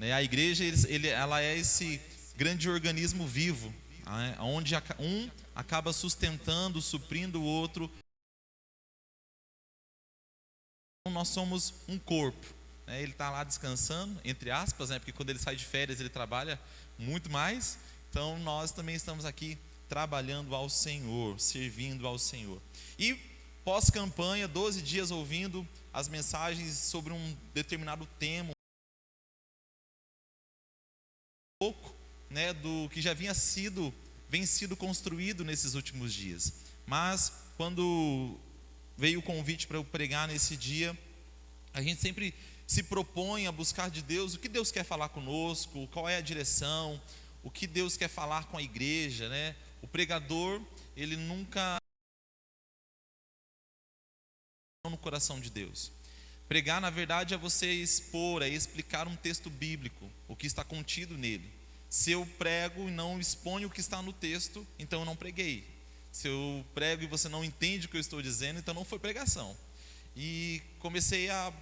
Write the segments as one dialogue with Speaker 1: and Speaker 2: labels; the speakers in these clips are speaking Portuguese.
Speaker 1: né? A igreja, ela é esse grande organismo vivo, né? Onde um acaba sustentando, suprindo o outro. Nós somos um corpo, né? Ele está lá descansando, entre aspas, né? Porque quando ele sai de férias ele trabalha muito mais. Então nós também estamos aqui trabalhando ao Senhor, servindo ao Senhor. E pós-campanha, 12 dias ouvindo as mensagens sobre um determinado tema, um pouco, né, do que já vem sido construído nesses últimos dias. Mas quando veio o convite para eu pregar nesse dia, a gente sempre se propõe a buscar de Deus o que Deus quer falar conosco, qual é a direção, o que Deus quer falar com a igreja, né? O pregador, ele nunca no coração de Deus. Pregar, na verdade, é você expor, é explicar um texto bíblico, o que está contido nele. Se eu prego e não exponho o que está no texto, então eu não preguei. Se eu prego e você não entende o que eu estou dizendo, então não foi pregação. E comecei a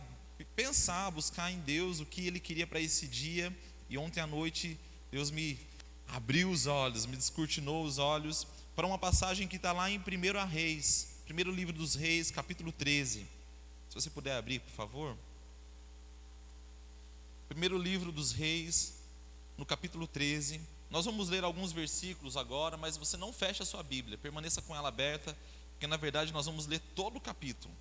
Speaker 1: pensar, a buscar em Deus o que Ele queria para esse dia. E ontem à noite Deus me abriu os olhos, me descortinou os olhos para uma passagem que está lá em 1 Reis, primeiro livro dos Reis, capítulo 13. Se você puder abrir, por favor. Primeiro livro dos Reis, no capítulo 13. Nós vamos ler alguns versículos agora, mas você não feche a sua Bíblia, permaneça com ela aberta, porque na verdade nós vamos ler todo o capítulo.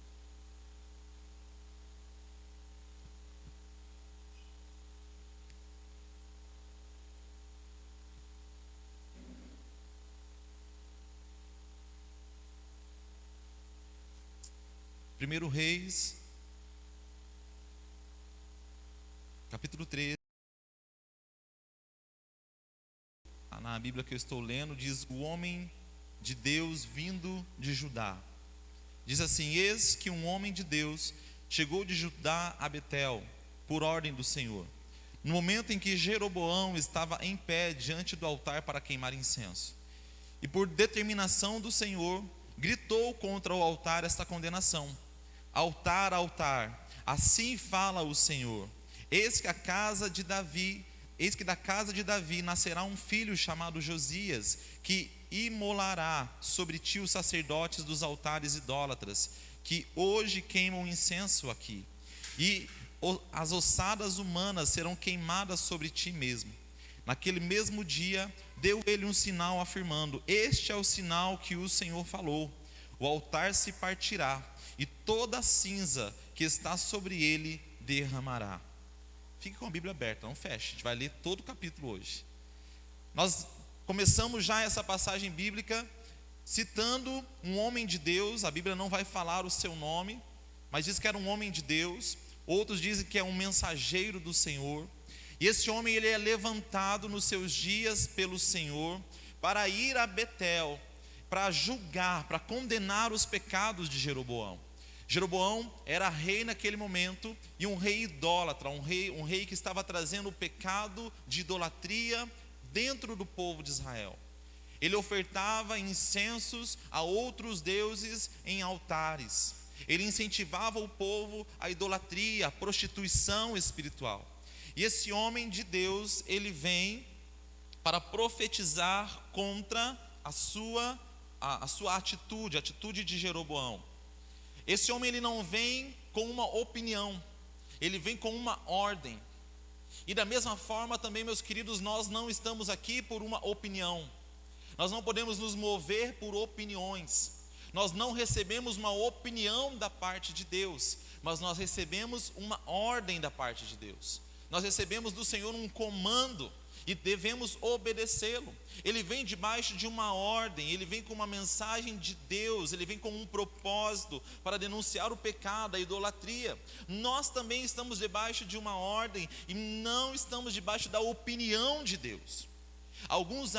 Speaker 1: Primeiro Reis, capítulo 13. Na Bíblia que eu estou lendo, diz: o homem de Deus vindo de Judá. Diz assim: eis que um homem de Deus chegou de Judá a Betel, por ordem do Senhor, no momento em que Jeroboão estava em pé diante do altar para queimar incenso. E por determinação do Senhor, gritou contra o altar esta condenação: altar, altar, assim fala o Senhor, eis que da casa de Davi nascerá um filho chamado Josias, que imolará sobre ti os sacerdotes dos altares idólatras, que hoje queimam incenso aqui, e as ossadas humanas serão queimadas sobre ti mesmo. Naquele mesmo dia, deu ele um sinal afirmando: este é o sinal que o Senhor falou, o altar se partirá, e toda a cinza que está sobre ele derramará. Fique com a Bíblia aberta, não feche, a gente vai ler todo o capítulo hoje. Nós começamos já essa passagem bíblica citando um homem de Deus. A Bíblia não vai falar o seu nome, mas diz que era um homem de Deus. Outros dizem que é um mensageiro do Senhor. E esse homem, ele é levantado nos seus dias pelo Senhor para ir a Betel, para julgar, para condenar os pecados de Jeroboão. Jeroboão era rei naquele momento, e um rei idólatra, um rei que estava trazendo o pecado de idolatria dentro do povo de Israel. Ele ofertava incensos a outros deuses em altares. Ele incentivava o povo à idolatria, à prostituição espiritual. E esse homem de Deus, ele vem para profetizar contra a sua atitude, a atitude de Jeroboão. Esse homem, ele não vem com uma opinião, ele vem com uma ordem. E da mesma forma também, meus queridos, nós não estamos aqui por uma opinião. Nós não podemos nos mover por opiniões. Nós não recebemos uma opinião da parte de Deus, mas nós recebemos uma ordem da parte de Deus. Nós recebemos do Senhor um comando e devemos obedecê-lo. Ele vem debaixo de uma ordem, ele vem com uma mensagem de Deus, ele vem com um propósito para denunciar o pecado, a idolatria. Nós também estamos debaixo de uma ordem e não estamos debaixo da opinião de Deus. Alguns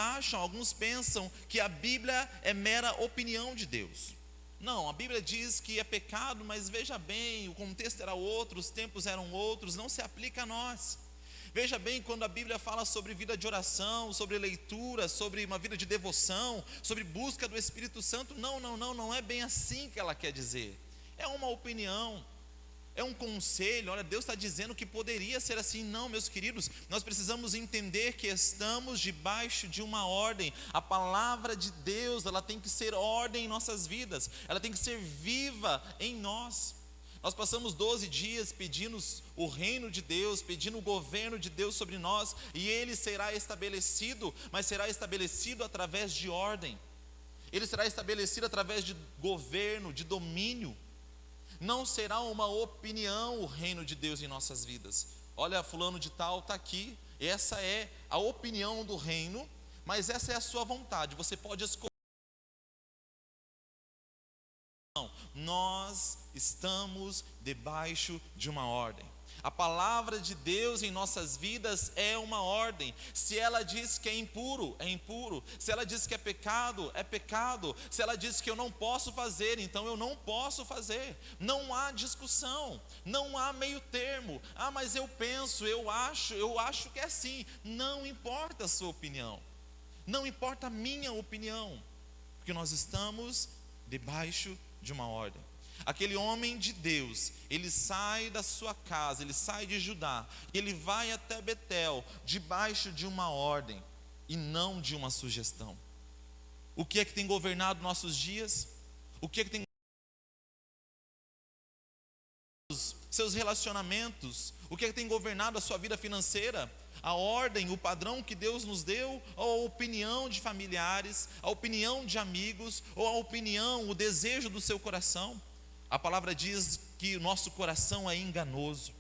Speaker 1: pensam que a Bíblia é mera opinião de Deus. Não, a Bíblia diz que é pecado, mas veja bem, o contexto era outro, os tempos eram outros, não se aplica a nós. Veja bem, quando a Bíblia fala sobre vida de oração, sobre leitura, sobre uma vida de devoção, sobre busca do Espírito Santo, não é bem assim que ela quer dizer. É uma opinião, é um conselho, olha, Deus está dizendo que poderia ser assim. Não, meus queridos, nós precisamos entender que estamos debaixo de uma ordem. A palavra de Deus, ela tem que ser ordem em nossas vidas, ela tem que ser viva em nós. Nós passamos 12 dias pedindo o reino de Deus, pedindo o governo de Deus sobre nós, e ele será estabelecido, mas será estabelecido através de ordem. Ele será estabelecido através de governo, de domínio. Não será uma opinião o reino de Deus em nossas vidas. Olha, fulano de tal está aqui, essa é a opinião do reino, mas essa é a sua vontade, você pode escolher. Não, nós estamos debaixo de uma ordem. A palavra de Deus em nossas vidas é uma ordem. Se ela diz que é impuro, é impuro. Se ela diz que é pecado, é pecado. Se ela diz que eu não posso fazer, então eu não posso fazer. Não há discussão, não há meio termo. Ah, mas eu penso, eu acho que é assim. Não importa a sua opinião, não importa a minha opinião, porque nós estamos debaixo de uma ordem. Aquele homem de Deus, ele sai da sua casa, ele sai de Judá, e ele vai até Betel, debaixo de uma ordem, e não de uma sugestão. O que é que tem governado nossos dias? O que é que tem os seus relacionamentos? O que é que tem governado a sua vida financeira? A ordem, o padrão que Deus nos deu, ou a opinião de familiares, a opinião de amigos, ou a opinião, o desejo do seu coração? A palavra diz que o nosso coração é enganoso,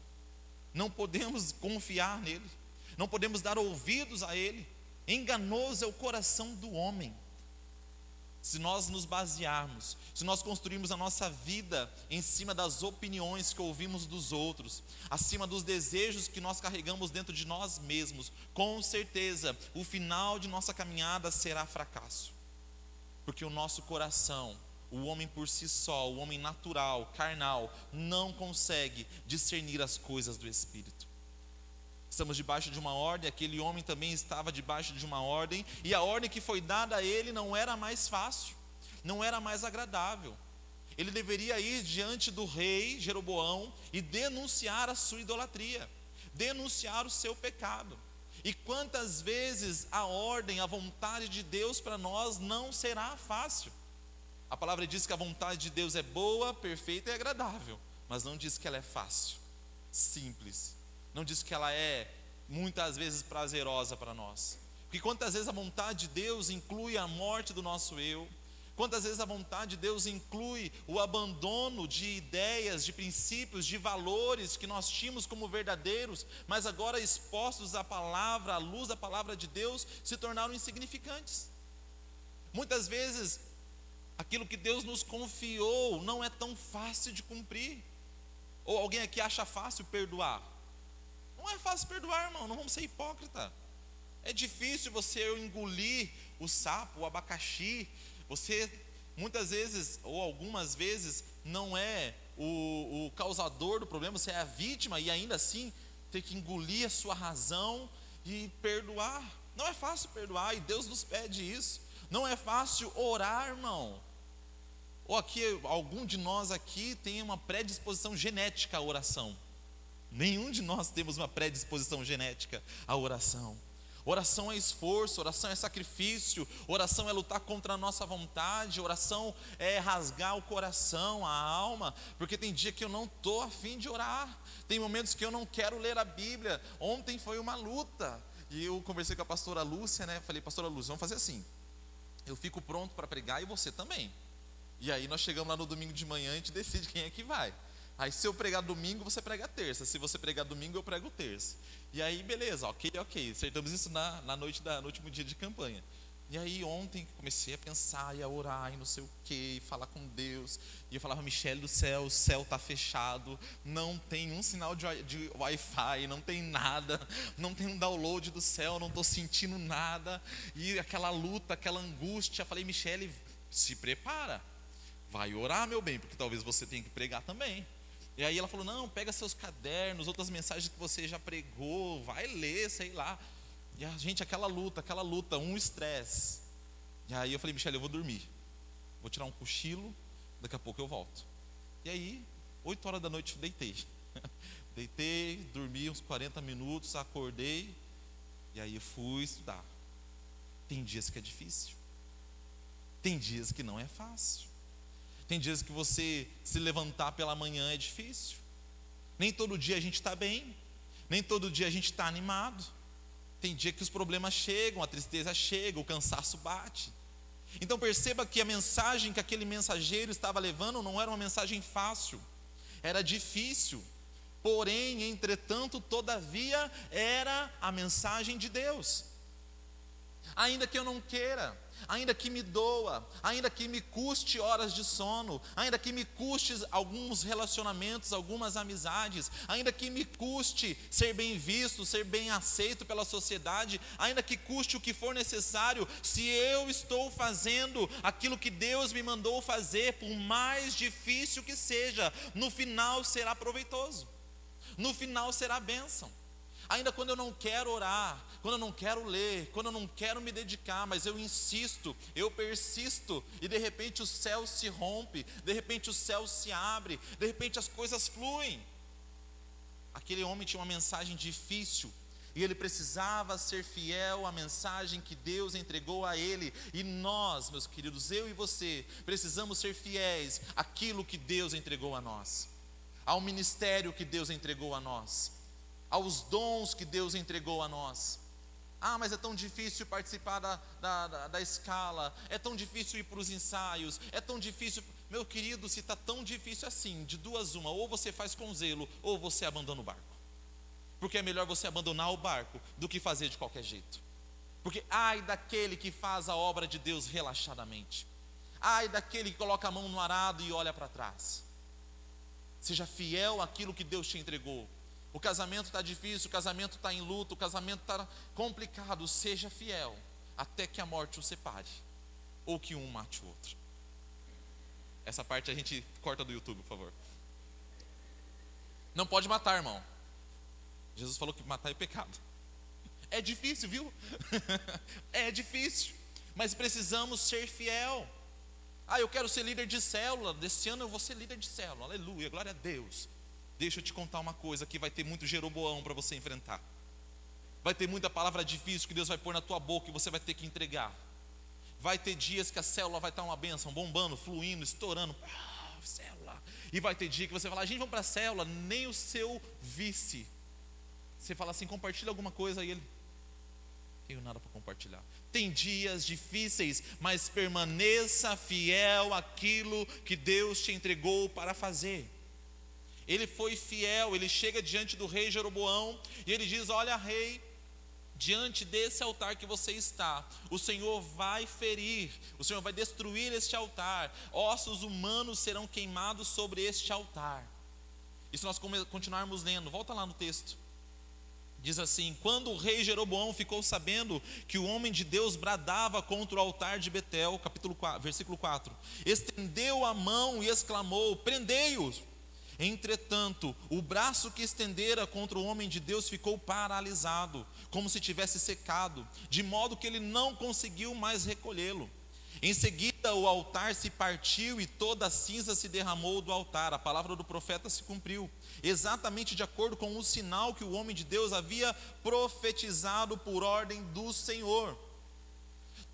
Speaker 1: não podemos confiar nele, não podemos dar ouvidos a ele. Enganoso é o coração do homem. Se nós nos basearmos, se nós construirmos a nossa vida em cima das opiniões que ouvimos dos outros, acima dos desejos que nós carregamos dentro de nós mesmos, com certeza o final de nossa caminhada será fracasso, porque o nosso coração, o homem por si só, o homem natural, carnal, não consegue discernir as coisas do Espírito. Estamos debaixo de uma ordem, aquele homem também estava debaixo de uma ordem, e a ordem que foi dada a ele não era mais fácil, não era mais agradável. Ele deveria ir diante do rei Jeroboão e denunciar a sua idolatria, denunciar o seu pecado. E quantas vezes a ordem, a vontade de Deus para nós não será fácil. A palavra diz que a vontade de Deus é boa, perfeita e agradável, mas não diz que ela é fácil, simples. Não diz que ela é muitas vezes prazerosa para nós. Porque quantas vezes a vontade de Deus inclui a morte do nosso eu, quantas vezes a vontade de Deus inclui o abandono de ideias, de princípios, de valores que nós tínhamos como verdadeiros, mas agora expostos à palavra, à luz da palavra de Deus, se tornaram insignificantes. Muitas vezes aquilo que Deus nos confiou não é tão fácil de cumprir. Ou alguém aqui acha fácil perdoar? Não é fácil perdoar, irmão, não vamos ser hipócrita. É difícil você engolir o sapo, o abacaxi. Você muitas vezes, ou algumas vezes, não é o causador do problema, você é a vítima, e ainda assim ter que engolir a sua razão e perdoar. Não é fácil perdoar, e Deus nos pede isso. Não é fácil orar, irmão. Ou aqui, algum de nós aqui tem uma predisposição genética à oração. Nenhum de nós temos uma predisposição genética à oração. Oração é esforço, oração é sacrifício, oração é lutar contra a nossa vontade, oração é rasgar o coração, a alma, porque tem dia que eu não estou a fim de orar, tem momentos que eu não quero ler a Bíblia. Ontem foi uma luta, e eu conversei com a pastora Lúcia, falei, pastora Lúcia, vamos fazer assim, eu fico pronto para pregar e você também. E aí nós chegamos lá no domingo de manhã e a gente decide quem é que vai. Aí se eu pregar domingo, você prega terça. Se você pregar domingo, eu prego terça. E aí beleza, ok, acertamos isso no último dia de campanha. E aí ontem comecei a pensar e a orar e não sei o que, e falar com Deus. E eu falava, Michele do céu, o céu está fechado, não tem um sinal de Wi-Fi, não tem nada, não tem um download do céu, não estou sentindo nada. E aquela luta, aquela angústia, falei, Michele, se prepara, vai orar, meu bem, porque talvez você tenha que pregar também. E aí ela falou, não, pega seus cadernos, outras mensagens que você já pregou, vai ler, sei lá. E a gente, aquela luta, um estresse. E aí eu falei, Michele, eu vou dormir, vou tirar um cochilo, daqui a pouco eu volto. E aí, 8 horas da noite deitei. Deitei, dormi uns 40 minutos, acordei, e aí eu fui estudar. Tem dias que é difícil. Tem dias que não é fácil. Tem dias que você se levantar pela manhã é difícil. Nem todo dia a gente está bem. Nem todo dia a gente está animado. Tem dia que os problemas chegam, a tristeza chega, o cansaço bate. Então perceba que a mensagem que aquele mensageiro estava levando não era uma mensagem fácil. Era difícil. Porém, entretanto, todavia, era a mensagem de Deus. Ainda que eu não queira, ainda que me doa, ainda que me custe horas de sono, ainda que me custe alguns relacionamentos, algumas amizades, ainda que me custe ser bem visto, ser bem aceito pela sociedade, ainda que custe o que for necessário, se eu estou fazendo aquilo que Deus me mandou fazer, por mais difícil que seja, no final será proveitoso, no final será bênção. Ainda quando eu não quero orar, quando eu não quero ler, quando eu não quero me dedicar, mas eu insisto, eu persisto, e de repente o céu se rompe, de repente o céu se abre, de repente as coisas fluem. Aquele homem tinha uma mensagem difícil, e ele precisava ser fiel à mensagem que Deus entregou a ele. E nós, meus queridos, eu e você, precisamos ser fiéis àquilo que Deus entregou a nós, ao ministério que Deus entregou a nós, aos dons que Deus entregou a nós. Ah, mas é tão difícil participar da escala, é tão difícil ir para os ensaios, é tão difícil. Meu querido, se está tão difícil assim, de duas uma, ou você faz com zelo, ou você abandona o barco. Porque é melhor você abandonar o barco do que fazer de qualquer jeito. Porque ai daquele que faz a obra de Deus relaxadamente, ai daquele que coloca a mão no arado e olha para trás. Seja fiel àquilo que Deus te entregou. O casamento está difícil, o casamento está em luto, o casamento está complicado. Seja fiel até que a morte o separe, ou que um mate o outro. Essa parte a gente corta do YouTube, por favor. Não pode matar, irmão. Jesus falou que matar é pecado. É difícil, viu? É difícil, mas precisamos ser fiel. Ah, eu quero ser líder de célula. Desse ano eu vou ser líder de célula. Aleluia, glória a Deus. Deixa eu te contar uma coisa que vai ter muito Jeroboão para você enfrentar. Vai ter muita palavra difícil que Deus vai pôr na tua boca e você vai ter que entregar. Vai ter dias que a célula vai estar uma bênção, bombando, fluindo, estourando. Célula. E vai ter dia que você fala, gente, vamos para a célula. Nem o seu vice. Você fala assim, compartilha alguma coisa aí. Ele, não tenho nada para compartilhar. Tem dias difíceis, mas permaneça fiel àquilo que Deus te entregou para fazer. Ele foi fiel, ele chega diante do rei Jeroboão e ele diz, olha rei, diante desse altar que você está, o Senhor vai ferir, o Senhor vai destruir este altar, ossos humanos serão queimados sobre este altar. E se nós continuarmos lendo, volta lá no texto, diz assim, quando o rei Jeroboão ficou sabendo que o homem de Deus bradava contra o altar de Betel, capítulo 4, versículo 4, estendeu a mão e exclamou, prendei-os. Entretanto, o braço que estendera contra o homem de Deus ficou paralisado, como se tivesse secado, de modo que ele não conseguiu mais recolhê-lo. Em seguida, o altar se partiu e toda a cinza se derramou do altar. A palavra do profeta se cumpriu, exatamente de acordo com o sinal que o homem de Deus havia profetizado por ordem do Senhor.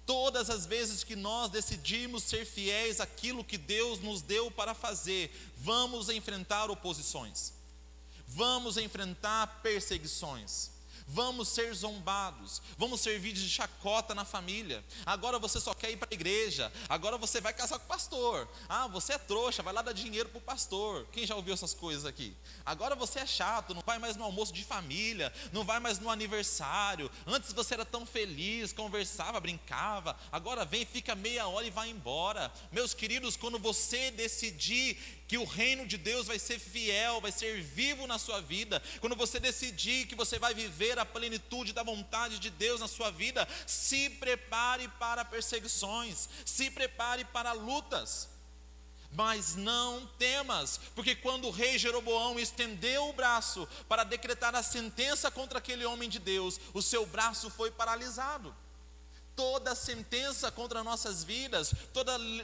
Speaker 1: Todas as vezes que nós decidimos ser fiéis àquilo que Deus nos deu para fazer, vamos enfrentar oposições, vamos enfrentar perseguições, vamos ser zombados, vamos servir de chacota na família. Agora você só quer ir para a igreja, agora você vai casar com o pastor. Ah, você é trouxa, vai lá dar dinheiro para o pastor. Quem já ouviu essas coisas aqui? Agora você é chato, não vai mais no almoço de família, não vai mais no aniversário. Antes você era tão feliz, conversava, brincava, agora vem, fica meia hora e vai embora. Meus queridos, quando você decidir que o reino de Deus vai ser fiel, vai ser vivo na sua vida, quando você decidir que você vai viver a plenitude da vontade de Deus na sua vida, se prepare para perseguições, se prepare para lutas, mas não temas, porque quando o rei Jeroboão estendeu o braço para decretar a sentença contra aquele homem de Deus, o seu braço foi paralisado. toda sentença contra nossas vidas,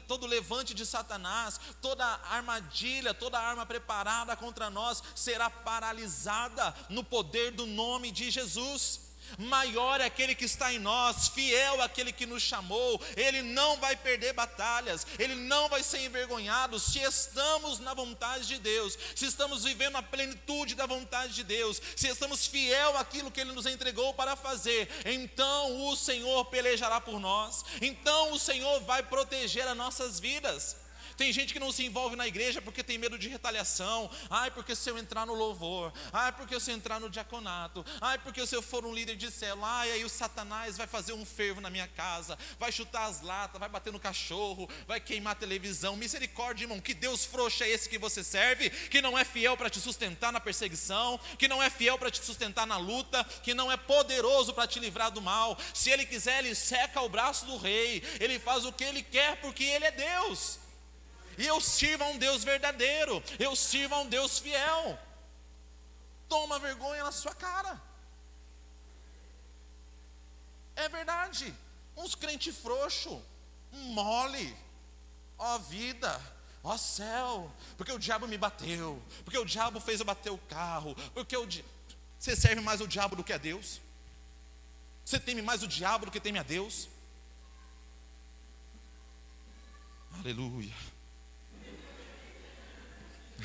Speaker 1: todo levante de Satanás, toda armadilha, toda arma preparada contra nós será paralisada no poder do nome de Jesus. Maior é aquele que está em nós, fiel aquele que nos chamou. Ele não vai perder batalhas, ele não vai ser envergonhado. Se estamos na vontade de Deus, se estamos vivendo a plenitude da vontade de Deus, se estamos fiel àquilo que ele nos entregou para fazer, então o Senhor pelejará por nós, então o Senhor vai proteger as nossas vidas. Tem gente que não se envolve na igreja porque tem medo de retaliação. Ai, porque se eu entrar no louvor, ai, porque se eu entrar no diaconato, ai, porque se eu for um líder de célula, ai, aí o Satanás vai fazer um fervo na minha casa, vai chutar as latas, vai bater no cachorro, vai queimar a televisão. Misericórdia, irmão, que Deus frouxo é esse que você serve, que não é fiel para te sustentar na perseguição, que não é fiel para te sustentar na luta, que não é poderoso para te livrar do mal. Se ele quiser, ele seca o braço do rei, ele faz o que ele quer porque ele é Deus. E eu sirvo a um Deus verdadeiro, eu sirvo a um Deus fiel. Toma vergonha na sua cara. É verdade. Uns crentes frouxos, mole, ó vida, ó céu, porque o diabo me bateu, porque o diabo fez eu bater o carro, porque você serve mais o diabo do que a Deus? Você teme mais o diabo do que teme a Deus? Aleluia.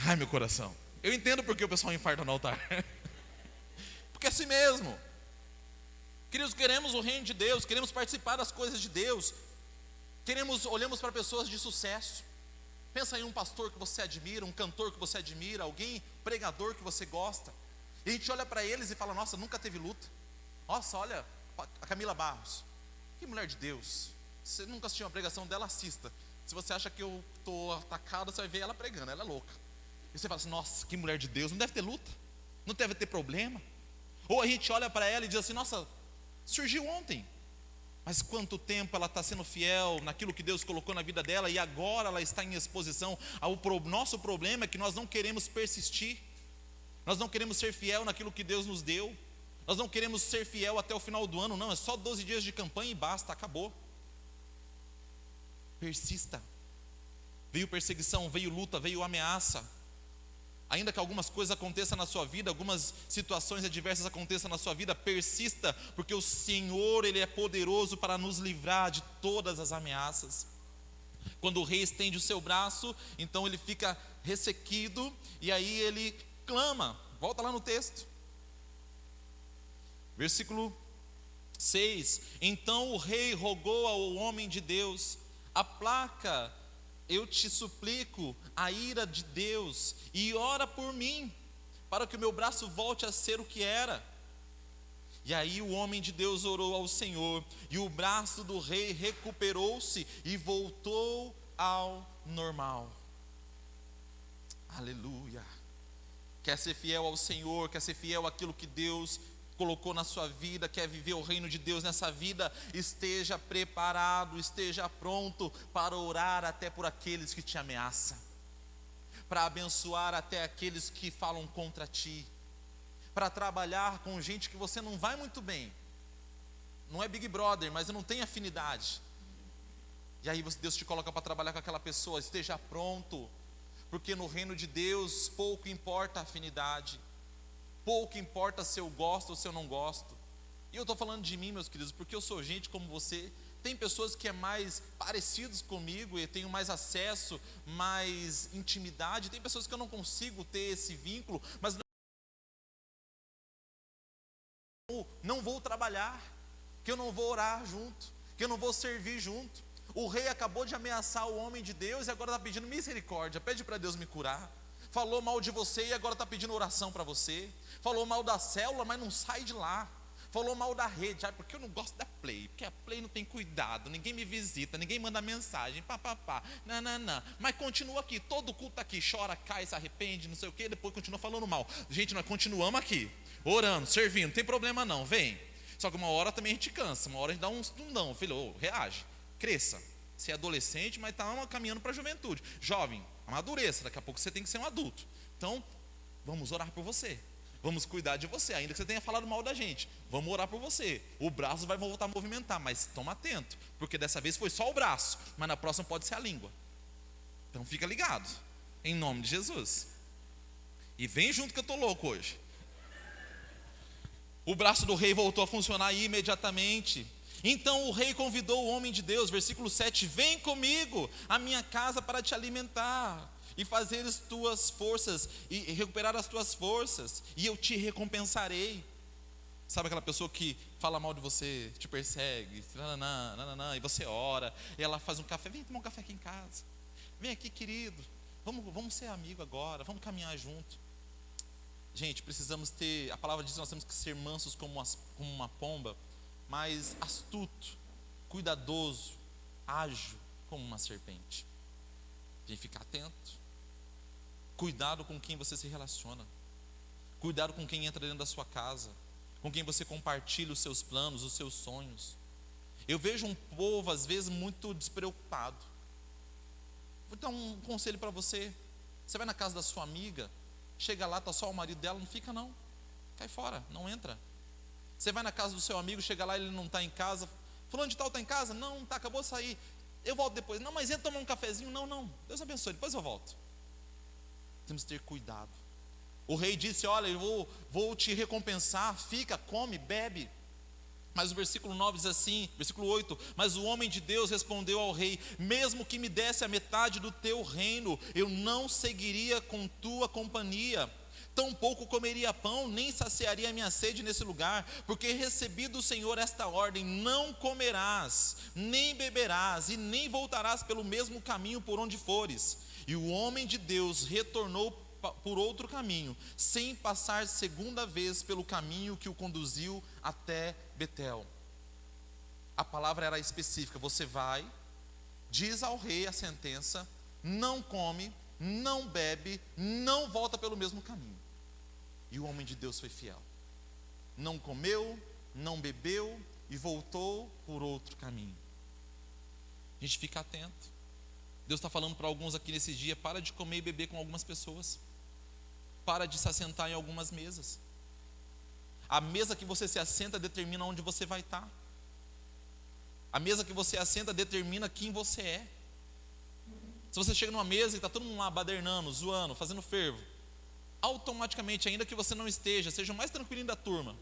Speaker 1: Ai, meu coração. Eu entendo porque o pessoal infarta no altar. Porque é assim mesmo. Queridos, queremos o reino de Deus, queremos participar das coisas de Deus. Olhamos para pessoas de sucesso. Pensa em um pastor que você admira, um cantor que você admira, alguém, pregador que você gosta. E a gente olha para eles e fala, nossa, nunca teve luta. Nossa, olha a Camila Barros. Que mulher de Deus. Você nunca assistiu uma pregação dela, assista. Se você acha que eu estou atacado, você vai ver ela pregando, ela é louca. E você fala assim, nossa, que mulher de Deus, não deve ter luta, não deve ter problema. Ou a gente olha para ela e diz assim, nossa, surgiu ontem, mas quanto tempo ela está sendo fiel naquilo que Deus colocou na vida dela, e agora ela está em exposição ao nosso problema é que nós não queremos persistir, nós não queremos ser fiel naquilo que Deus nos deu, nós não queremos ser fiel até o final do ano, não, é só 12 dias de campanha e basta, acabou. Persista. Veio perseguição, veio luta, veio ameaça. Ainda que algumas coisas aconteçam na sua vida, algumas situações adversas aconteçam na sua vida, persista, porque o Senhor, Ele é poderoso para nos livrar de todas as ameaças. Quando o rei estende o seu braço, então ele fica ressequido, e aí ele clama. Volta lá no texto. Versículo 6. Então o rei rogou ao homem de Deus, aplaca, eu te suplico, a ira de Deus, e ora por mim, para que o meu braço volte a ser o que era. E aí o homem de Deus orou ao Senhor, e o braço do rei recuperou-se e voltou ao normal. Aleluia. Quer ser fiel ao Senhor, quer ser fiel àquilo que Deus colocou na sua vida, quer viver o reino de Deus nessa vida, esteja preparado, esteja pronto para orar até por aqueles que te ameaçam, para abençoar até aqueles que falam contra ti, para trabalhar com gente que você não vai muito bem, não é Big Brother, mas não tem afinidade, e aí Deus te coloca para trabalhar com aquela pessoa. Esteja pronto, porque no reino de Deus pouco importa a afinidade, pouco importa se eu gosto ou se eu não gosto. E eu estou falando de mim, meus queridos, porque eu sou gente como você. Tem pessoas que é mais parecidos comigo e tenho mais acesso, mais intimidade. Tem pessoas que eu não consigo ter esse vínculo, mas não vou trabalhar, que eu não vou orar junto, que eu não vou servir junto. O rei acabou de ameaçar o homem de Deus e agora está pedindo misericórdia, pede para Deus me curar. Falou mal de você e agora está pedindo oração para você. Falou mal da célula, mas não sai de lá. Falou mal da rede, porque eu não gosto da Play, porque a Play não tem cuidado, ninguém me visita, ninguém manda mensagem, papapá, não. Mas continua aqui, todo culto aqui, chora, cai, se arrepende, não sei o que, depois continua falando mal. Gente, nós continuamos aqui, orando, servindo, não tem problema não, vem. Só que uma hora também a gente cansa, uma hora a gente dá um não, filho, reage, cresça. Você é adolescente, mas está caminhando para a juventude. Jovem, amadureça, daqui a pouco você tem que ser um adulto. Então, vamos orar por você. vamos cuidar de você, ainda que você tenha falado mal da gente, vamos orar por você, o braço vai voltar a movimentar, mas toma atento, porque dessa vez foi só o braço, mas na próxima pode ser a língua. Então fica ligado, em nome de Jesus. E vem junto que eu estou louco hoje. O braço do rei voltou a funcionar imediatamente. Então o rei convidou o homem de Deus, versículo 7, vem comigo à minha casa para te alimentar e fazer as tuas forças, e recuperar as tuas forças, e eu te recompensarei. Sabe aquela pessoa que fala mal de você, te persegue, e você ora, e ela faz um café, vem tomar um café aqui em casa, vem aqui querido, vamos ser amigo agora, vamos caminhar junto. Gente, precisamos ter, a palavra diz que nós temos que ser mansos como uma pomba, mas astuto, cuidadoso, ágil como uma serpente. Tem que ficar atento. Cuidado com quem você se relaciona. Cuidado com quem entra dentro da sua casa, com quem você compartilha os seus planos, os seus sonhos. Eu vejo um povo às vezes muito despreocupado. Vou dar um conselho para você. Você vai na casa da sua amiga, chega lá, está só o marido dela, não fica não. Cai fora, não entra. Você vai na casa do seu amigo, chega lá, ele não está em casa. Fulano de tal está em casa? Não está, acabou de sair. Eu volto depois. Não, mas entra tomar um cafezinho. Não, Deus abençoe, depois eu volto. Temos que ter cuidado. O rei disse, olha, eu vou te recompensar, fica, come, bebe. Mas o versículo 9 diz assim, versículo 8, mas o homem de Deus respondeu ao rei, mesmo que me desse a metade do teu reino, eu não seguiria com tua companhia, tampouco comeria pão, nem saciaria a minha sede nesse lugar, porque recebi do Senhor esta ordem, não comerás, nem beberás, e nem voltarás pelo mesmo caminho por onde fores. E o homem de Deus retornou por outro caminho, sem passar segunda vez pelo caminho que o conduziu até Betel. A palavra era específica, você vai, diz ao rei a sentença, não come, não bebe, não volta pelo mesmo caminho. E o homem de Deus foi fiel, não comeu, não bebeu e voltou por outro caminho. A gente fica atento. Deus está falando para alguns aqui nesse dia, para de comer e beber com algumas pessoas, para de se assentar em algumas mesas. A mesa que você se assenta determina onde você vai estar. A mesa que você assenta determina quem você é. Se você chega numa mesa e está todo mundo lá badernando, zoando, fazendo fervo, automaticamente, ainda que você não esteja, seja o mais tranquilinho da turma,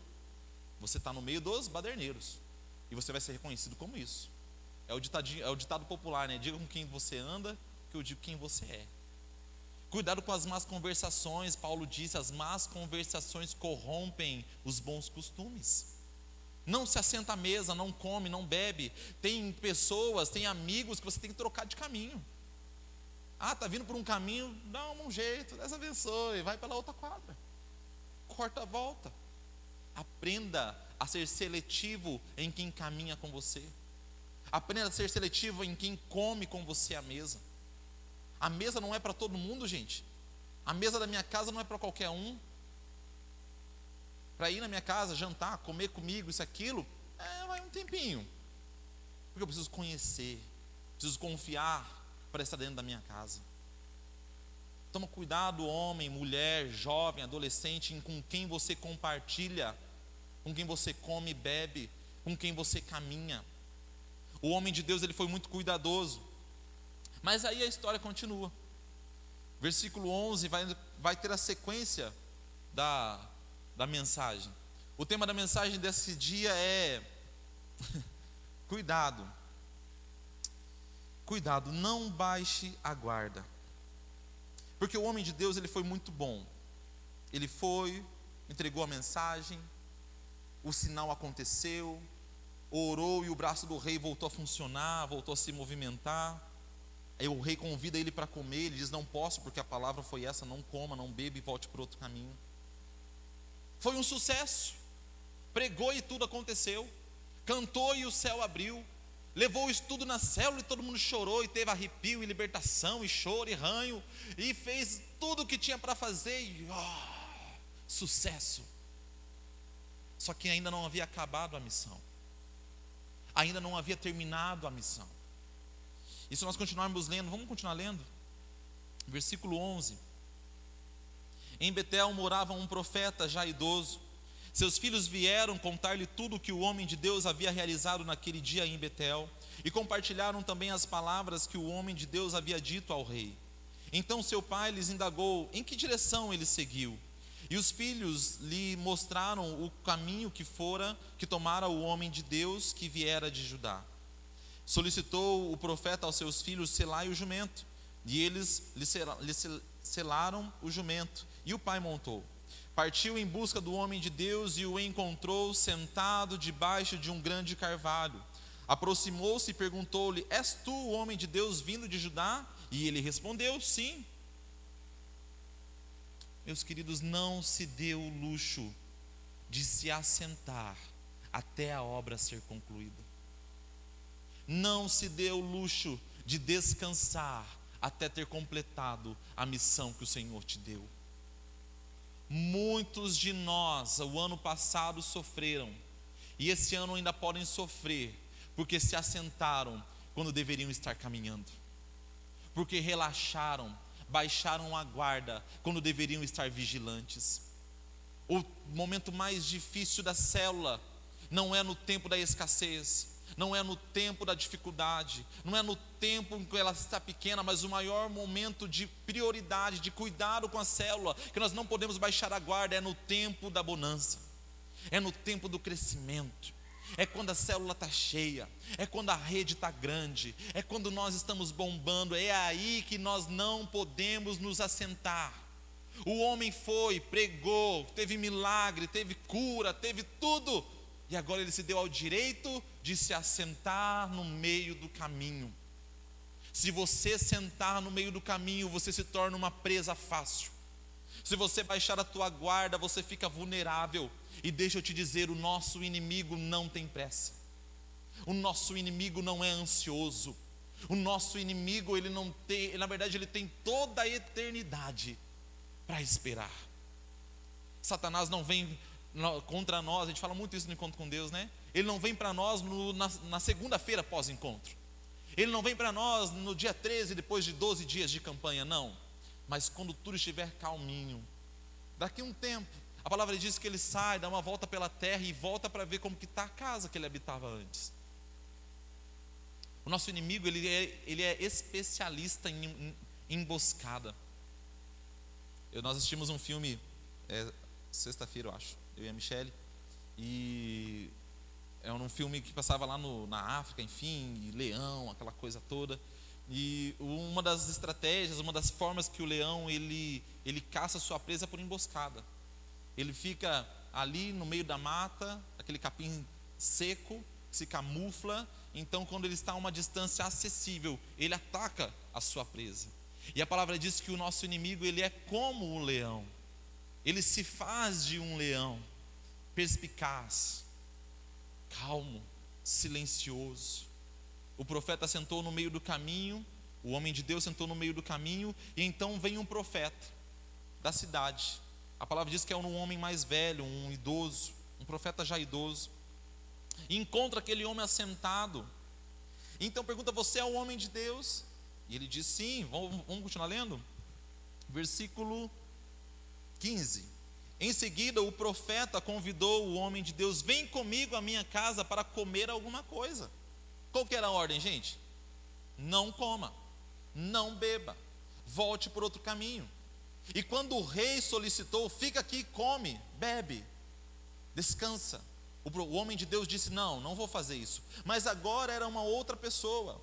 Speaker 1: você está no meio dos baderneiros, e você vai ser reconhecido como isso. É o ditado popular, né? Diga com quem você anda, que eu digo quem você é. Cuidado com as más conversações. Paulo disse, as más conversações corrompem os bons costumes. Não se assenta à mesa, não come, não bebe. Tem pessoas, tem amigos que você tem que trocar de caminho. Está vindo por um caminho, dá um jeito, Deus abençoe, vai pela outra quadra, corta a volta. Aprenda a ser seletivo em quem caminha com você. Aprenda a ser seletivo em quem come com você à mesa. A mesa não é para todo mundo, gente. A mesa da minha casa não é para qualquer um. Para ir na minha casa, jantar, comer comigo, isso, aquilo, vai um tempinho. Porque eu preciso conhecer, preciso confiar para estar dentro da minha casa. Toma cuidado, homem, mulher, jovem, adolescente, com quem você compartilha, com quem você come e bebe, com quem você caminha. O homem de Deus, ele foi muito cuidadoso. Mas aí a história continua. Versículo 11 vai ter a sequência da mensagem. O tema da mensagem desse dia é cuidado. Cuidado, não baixe a guarda. Porque o homem de Deus, ele foi muito bom. Ele foi, entregou a mensagem, o sinal aconteceu, orou e o braço do rei voltou a funcionar, voltou a se movimentar. Aí o rei convida ele para comer, ele diz, não posso, porque a palavra foi essa, não coma, não beba e volte por outro caminho. Foi um sucesso, pregou e tudo aconteceu, cantou e o céu abriu, levou isso tudo na célula e todo mundo chorou e teve arrepio e libertação e choro e ranho, e fez tudo o que tinha para fazer e sucesso. Só que ainda não havia acabado a missão, ainda não havia terminado a missão. E se nós continuarmos lendo, vamos continuar lendo? Versículo 11. Em Betel morava um profeta já idoso. Seus filhos vieram contar-lhe tudo o que o homem de Deus havia realizado naquele dia em Betel, e compartilharam também as palavras que o homem de Deus havia dito ao rei. Então seu pai lhes indagou em que direção ele seguiu, e os filhos lhe mostraram o caminho que tomara o homem de Deus que viera de Judá. Solicitou o profeta aos seus filhos: selai o jumento, e eles lhe selaram o jumento, e o pai montou. Partiu em busca do homem de Deus e o encontrou sentado debaixo de um grande carvalho. Aproximou-se e perguntou-lhe: és tu o homem de Deus vindo de Judá? E ele respondeu: sim. Meus queridos, não se dê o luxo de se assentar até a obra ser concluída. Não se dê o luxo de descansar até ter completado a missão que o Senhor te deu. Muitos de nós, o ano passado, sofreram, e esse ano ainda podem sofrer, porque se assentaram quando deveriam estar caminhando, porque relaxaram, baixaram a guarda quando deveriam estar vigilantes. O momento mais difícil da célula não é no tempo da escassez, não é no tempo da dificuldade, não é no tempo em que ela está pequena, mas o maior momento de prioridade, de cuidado com a célula, que nós não podemos baixar a guarda, é no tempo da bonança, é no tempo do crescimento, é quando a célula está cheia, é quando a rede está grande, é quando nós estamos bombando, é aí que nós não podemos nos assentar. O homem foi, pregou, teve milagre, teve cura, teve tudo, e agora ele se deu ao direito de se assentar no meio do caminho. Se você sentar no meio do caminho, você se torna uma presa fácil. Se você baixar a tua guarda, você fica vulnerável. E deixa eu te dizer, o nosso inimigo não tem pressa. O nosso inimigo não é ansioso. O nosso inimigo, ele não tem, na verdade, ele tem toda a eternidade para esperar. Satanás não vem contra nós, a gente fala muito isso no encontro com Deus, né? Ele não vem para nós na segunda-feira pós-encontro. Ele não vem para nós no dia 13, depois de 12 dias de campanha, não. Mas quando tudo estiver calminho, daqui a um tempo, a palavra diz que ele sai, dá uma volta pela terra e volta para ver como que está a casa que ele habitava antes. O nosso inimigo, ele é especialista em emboscada. Nós assistimos um filme, sexta-feira eu acho, eu e a Michele, e é um filme que passava lá na África, enfim, leão, aquela coisa toda. E uma das estratégias, uma das formas que o leão ele caça sua presa por emboscada. Ele fica ali no meio da mata, aquele capim seco, se camufla. Então, quando ele está a uma distância acessível, ele ataca a sua presa. E a palavra diz que o nosso inimigo, ele é como o leão. Ele se faz de um leão, perspicaz, calmo, silencioso. O profeta sentou no meio do caminho, o homem de Deus sentou no meio do caminho, e então vem um profeta da cidade. A palavra diz que é um homem mais velho, um idoso, um profeta já idoso, e encontra aquele homem assentado. Então pergunta: você é o homem de Deus? E ele diz: sim. Vamos continuar lendo? Versículo 15. Em seguida o profeta convidou o homem de Deus: vem comigo à minha casa para comer alguma coisa. Qual que era a ordem, gente? Não coma, não beba, volte por outro caminho. E quando o rei solicitou: fica aqui, come, bebe, descansa, o homem de Deus disse: não vou fazer isso. Mas agora era uma outra pessoa,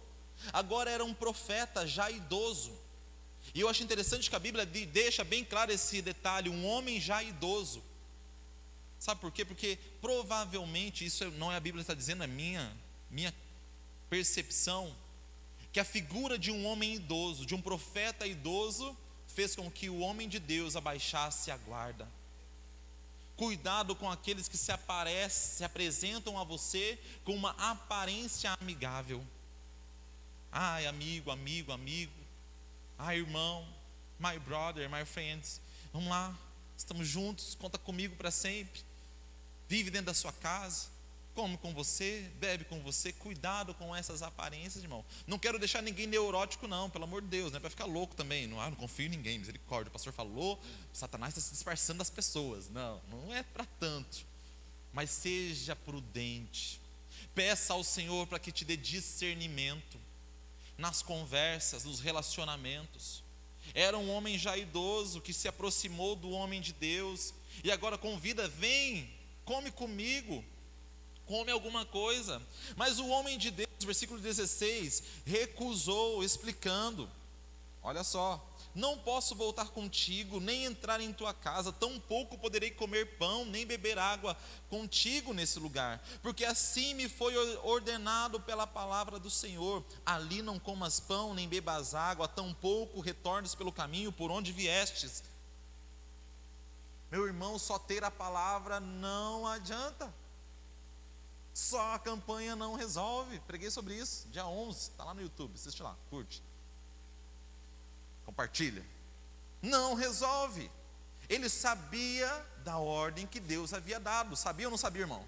Speaker 1: agora era um profeta já idoso. E eu acho interessante que a Bíblia deixa bem claro esse detalhe: um homem já idoso. Sabe por quê? Porque provavelmente, isso não é a Bíblia que está dizendo, é minha percepção, que a figura de um homem idoso, de um profeta idoso, fez com que o homem de Deus abaixasse a guarda. Cuidado com aqueles que se apresentam a você com uma aparência amigável. Ai, amigo. Ai, irmão, my brother, my friends. Vamos lá, estamos juntos, conta comigo para sempre. Vive dentro da sua casa. come com você, bebe com você. Cuidado com essas aparências, irmão. Não quero deixar ninguém neurótico não, pelo amor de Deus, não é para ficar louco também. Não confio em ninguém, misericórdia. O pastor falou, Satanás está se disfarçando das pessoas. Não é para tanto. Mas seja prudente. Peça ao Senhor para que te dê discernimento nas conversas, nos relacionamentos. Era um homem já idoso que se aproximou do homem de Deus e agora convida: vem, come comigo, come alguma coisa. Mas o homem de Deus, versículo 16, recusou, explicando: olha só, não posso voltar contigo, nem entrar em tua casa, tampouco poderei comer pão, nem beber água contigo nesse lugar, porque assim me foi ordenado pela palavra do Senhor: ali não comas pão, nem bebas água, tampouco retornes pelo caminho por onde viestes. Meu irmão, só ter a palavra não adianta, só a campanha não resolve. Preguei sobre isso, dia 11, está lá no YouTube, assiste lá, curte, compartilha. Não resolve. Ele sabia da ordem que Deus havia dado. Sabia ou não sabia, irmão?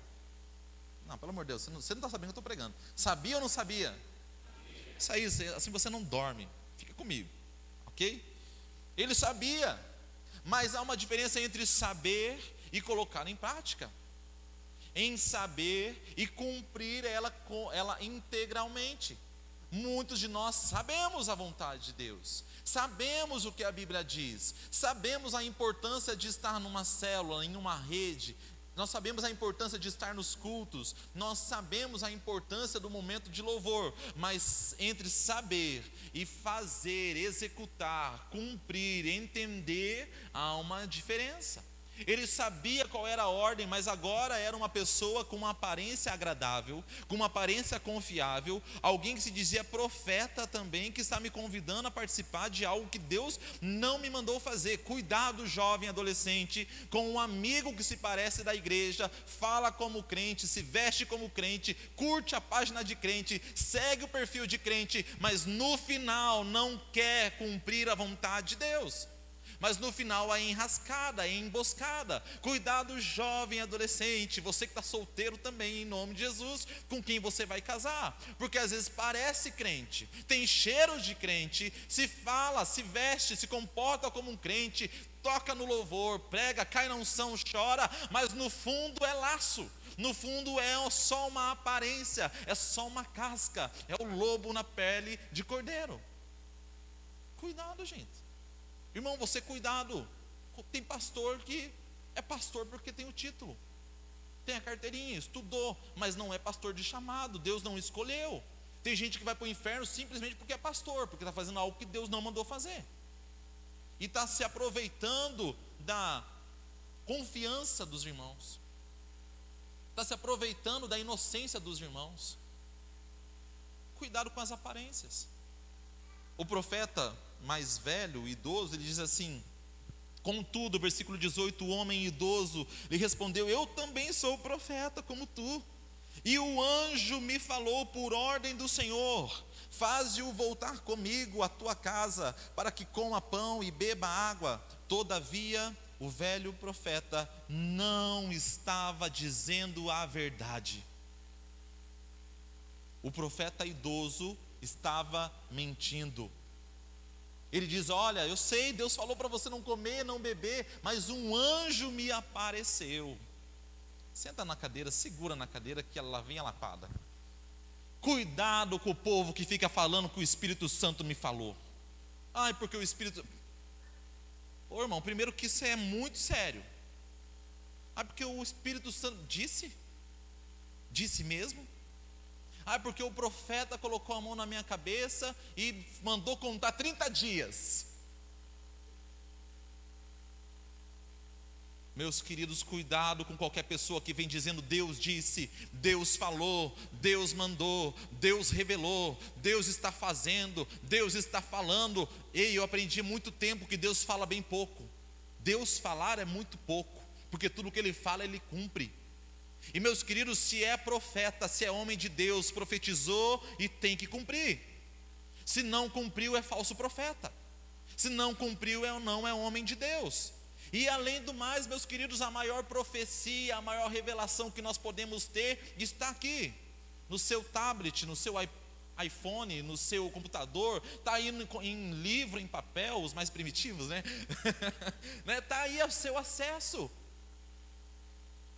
Speaker 1: Não, pelo amor de Deus, você não está sabendo o que eu estou pregando. Sabia ou não sabia? Isso aí, assim você não dorme. Fica comigo, ok? Ele sabia, mas há uma diferença entre saber e colocar em prática. Em saber e cumprir ela integralmente. Muitos de nós sabemos a vontade de Deus, sabemos o que a Bíblia diz, sabemos a importância de estar numa célula, em uma rede, nós sabemos a importância de estar nos cultos, nós sabemos a importância do momento de louvor, mas entre saber e fazer, executar, cumprir, entender, há uma diferença. Ele sabia qual era a ordem, mas agora era uma pessoa com uma aparência agradável, com uma aparência confiável, alguém que se dizia profeta também, que está me convidando a participar de algo que Deus não me mandou fazer. Cuidado, jovem adolescente, com um amigo que se parece da igreja, fala como crente, se veste como crente, curte a página de crente, segue o perfil de crente, mas no final não quer cumprir a vontade de Deus. Mas no final é enrascada, é emboscada. Cuidado, jovem adolescente, você que está solteiro também, em nome de Jesus, com quem você vai casar, porque às vezes parece crente, tem cheiro de crente, se fala, se veste, se comporta como um crente, toca no louvor, prega, cai na unção, chora, mas no fundo é laço. No fundo é só uma aparência, é só uma casca, é o lobo na pele de cordeiro. Cuidado, gente. Irmão, você cuidado. Tem pastor que é pastor porque tem o título, tem a carteirinha, estudou, mas não é pastor de chamado. Deus não escolheu. Tem gente que vai para o inferno simplesmente porque é pastor, porque está fazendo algo que Deus não mandou fazer, e está se aproveitando da confiança dos irmãos, está se aproveitando da inocência dos irmãos. Cuidado com as aparências. O profeta mais velho, idoso, ele diz assim: contudo, versículo 18, o homem idoso lhe respondeu: eu também sou profeta como tu, e o anjo me falou por ordem do Senhor: faze-o voltar comigo à tua casa, para que coma pão e beba água. Todavia o velho profeta não estava dizendo a verdade. O profeta idoso estava mentindo. Ele diz: olha, eu sei, Deus falou para você não comer, não beber, mas um anjo me apareceu. Senta na cadeira, segura na cadeira que ela vem a lapada. Cuidado com o povo que fica falando que o Espírito Santo me falou. Ai, porque o Espírito... Ô irmão, primeiro que isso é muito sério. Ah, porque o Espírito Santo disse? Disse mesmo? Ah, porque o profeta colocou a mão na minha cabeça e mandou contar 30 dias. Meus queridos, cuidado com qualquer pessoa que vem dizendo: Deus disse, Deus falou, Deus mandou, Deus revelou, Deus está fazendo, Deus está falando. Ei, eu aprendi há muito tempo que Deus fala bem pouco. Deus falar é muito pouco, porque tudo que Ele fala, Ele cumpre. E meus queridos, se é profeta, se é homem de Deus, profetizou e tem que cumprir. Se não cumpriu, é falso profeta. Se não cumpriu, não é homem de Deus. E além do mais, meus queridos, a maior profecia, a maior revelação que nós podemos ter está aqui, no seu tablet, no seu iPhone, no seu computador, está aí em livro, em papel, os mais primitivos, né? Está aí ao seu acesso.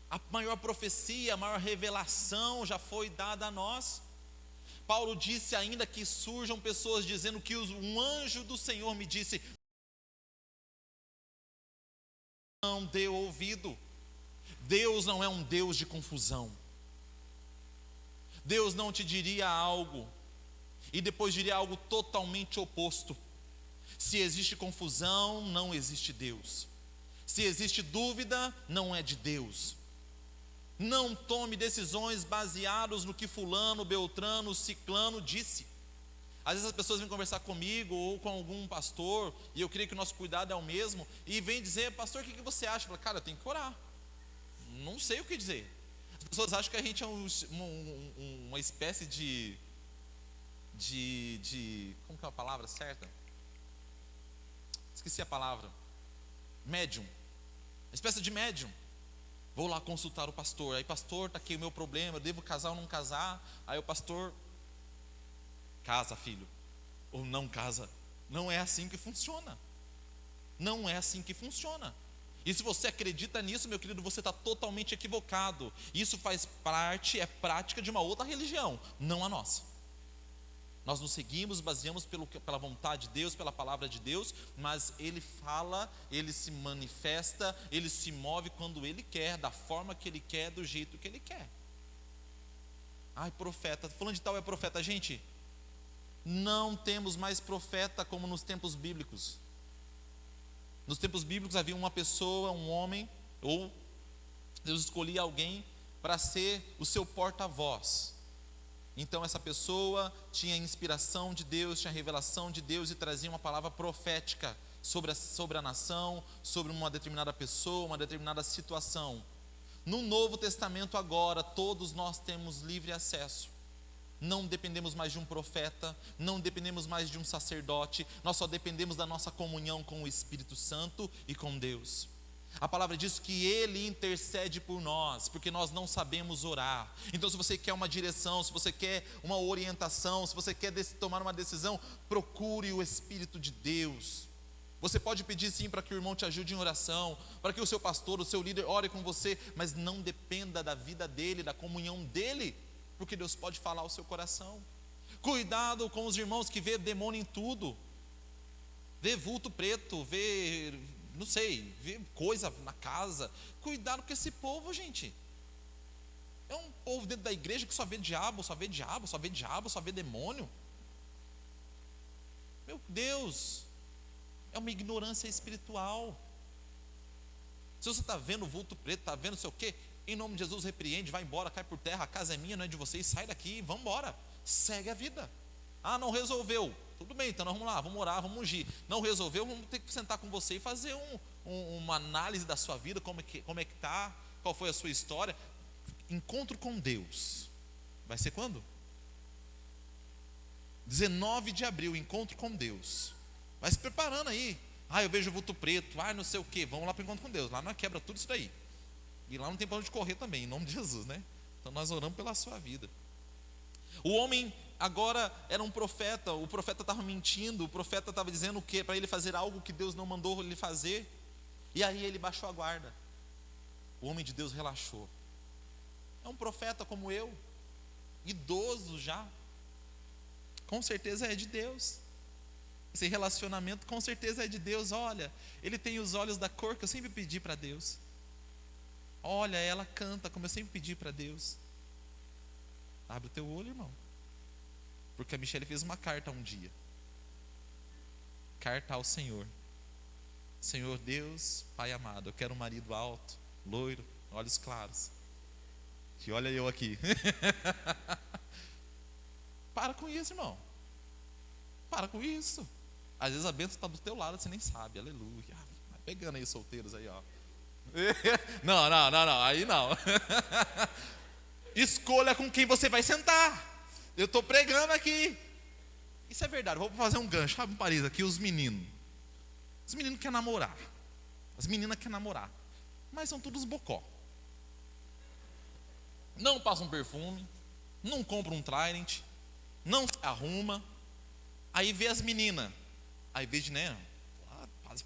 Speaker 1: A maior profecia, a maior revelação já foi dada a nós. Paulo disse ainda que surjam pessoas dizendo que um anjo do Senhor me disse: não dê ouvido. Deus não é um Deus de confusão. Deus não te diria algo e depois diria algo totalmente oposto. Se existe confusão, não existe Deus. Se existe dúvida, não é de Deus. Não tome decisões baseadas no que fulano, beltrano, ciclano disse. Às vezes as pessoas vêm conversar comigo ou com algum pastor, e eu creio que o nosso cuidado é o mesmo, e vem dizer: pastor, o que você acha? Eu falo: cara, eu tenho que orar, não sei o que dizer. As pessoas acham que a gente é uma espécie de como que é a palavra certa? Esqueci a palavra. Médium. Uma espécie de médium. Vou lá consultar o pastor. Aí, pastor, está aqui o meu problema, eu devo casar ou não casar? Aí o pastor: casa, filho, ou não casa. Não é assim que funciona. Não é assim que funciona. E se você acredita nisso, meu querido, você está totalmente equivocado. Isso faz parte, é prática de uma outra religião, não a nossa. Nós nos seguimos, baseamos pela vontade de Deus, pela palavra de Deus, mas Ele fala, Ele se manifesta, Ele se move quando Ele quer, da forma que Ele quer, do jeito que Ele quer. Ai, profeta, falando de tal é profeta. Gente, não temos mais profeta como nos tempos bíblicos. Nos tempos bíblicos havia uma pessoa, um homem, ou Deus escolhia alguém para ser o seu porta-voz. Então essa pessoa tinha inspiração de Deus, tinha revelação de Deus e trazia uma palavra profética sobre a nação, sobre uma determinada pessoa, uma determinada situação. No Novo Testamento agora, todos nós temos livre acesso. Não dependemos mais de um profeta, não dependemos mais de um sacerdote, nós só dependemos da nossa comunhão com o Espírito Santo e com Deus. A palavra diz que Ele intercede por nós, porque nós não sabemos orar. Então, se você quer uma direção, se você quer uma orientação, se você quer tomar uma decisão, procure o Espírito de Deus. Você pode pedir sim para que o irmão te ajude em oração, para que o seu pastor, o seu líder ore com você, mas não dependa da vida dele, da comunhão dele, porque Deus pode falar ao seu coração. Cuidado com os irmãos que vê demônio em tudo, vê vulto preto, vê coisa na casa. Cuidado com esse povo, gente. É um povo dentro da igreja que só vê diabo, só vê diabo, só vê diabo, só vê demônio. Meu Deus, é uma ignorância espiritual. Se você está vendo vulto preto, está vendo não sei o quê, em nome de Jesus repreende, vai embora, cai por terra, a casa é minha, não é de vocês, sai daqui, vamos embora, segue a vida. Ah, não resolveu, tudo bem, então nós vamos lá, vamos orar, vamos ungir. Não resolveu, vamos ter que sentar com você e fazer uma análise da sua vida, como é que está, qual foi a sua história. Encontro com Deus, vai ser quando? 19 de abril, encontro com Deus. Vai se preparando aí. Ah, eu vejo vulto preto, não sei o que, vamos lá para o encontro com Deus. Lá nós quebra tudo isso daí. E lá não tem para onde correr também, em nome de Jesus, né? Então nós oramos pela sua vida. O homem agora era um profeta, o profeta estava mentindo, o profeta estava dizendo o quê? Para ele fazer algo que Deus não mandou ele fazer. E aí ele baixou a guarda. O homem de Deus relaxou. É um profeta como eu, idoso já. Com certeza é de Deus. Esse relacionamento com certeza é de Deus. Olha, ele tem os olhos da cor que eu sempre pedi para Deus. Olha, ela canta como eu sempre pedi para Deus. Abre o teu olho, irmão. Porque a Michele fez uma carta um dia. Carta ao Senhor. Senhor Deus, Pai amado, eu quero um marido alto, loiro, olhos claros. Que olha eu aqui. Para com isso, irmão. Para com isso. Às vezes a bênção está do teu lado, você nem sabe. Aleluia. Vai pegando aí os solteiros aí, ó. Não, aí não. Escolha com quem você vai sentar. Eu estou pregando aqui. Isso é verdade, vou fazer um gancho. Sabe, Paris, aqui os meninos. Os meninos querem namorar. As meninas querem namorar, mas são todos bocó. Não passam perfume, não compram um Trident, não se arruma. Aí vê as meninas, aí vê de, né,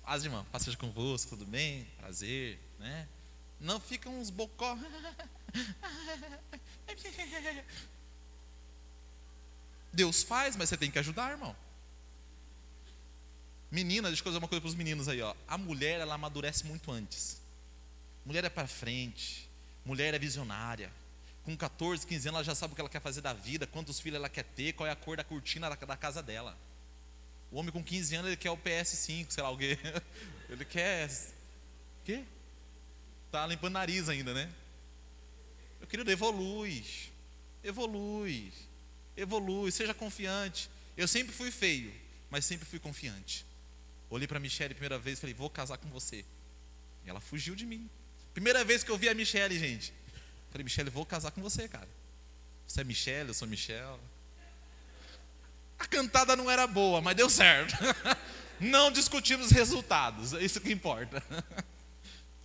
Speaker 1: paz, irmã, paz seja convosco, tudo bem, prazer, né? Não ficam uns bocó. Deus faz, mas você tem que ajudar, irmão. Menina, deixa eu dizer uma coisa para os meninos aí, ó. A mulher, ela amadurece muito antes. Mulher é para frente, mulher é visionária. Com 14, 15 anos ela já sabe o que ela quer fazer da vida, quantos filhos ela quer ter, qual é a cor da cortina da casa dela. O homem com 15 anos ele quer o PS5, sei lá o quê. Ele quer o quê? Tá limpando o nariz ainda, né? Meu querido, evolui, seja confiante. Eu sempre fui feio, mas sempre fui confiante. Olhei para a Michelle a primeira vez e falei, vou casar com você. E ela fugiu de mim. Primeira vez que eu vi a Michelle, gente. Falei, Michelle, vou casar com você, cara. Você é Michelle, eu sou Michelle. A cantada não era boa, mas deu certo. Não discutimos os resultados, é isso que importa.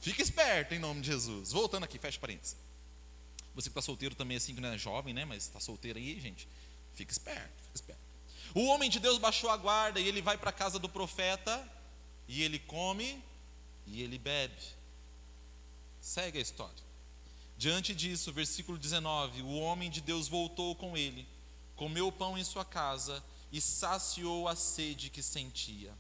Speaker 1: Fica esperto em nome de Jesus. Voltando aqui, fecha parênteses. Você que está solteiro também, assim, que não é jovem, né? Mas está solteiro aí, gente. Fica esperto, fica esperto. O homem de Deus baixou a guarda e ele vai para a casa do profeta. E ele come e ele bebe. Segue a história. Diante disso, versículo 19: o homem de Deus voltou com ele, comeu pão em sua casa e saciou a sede que sentia.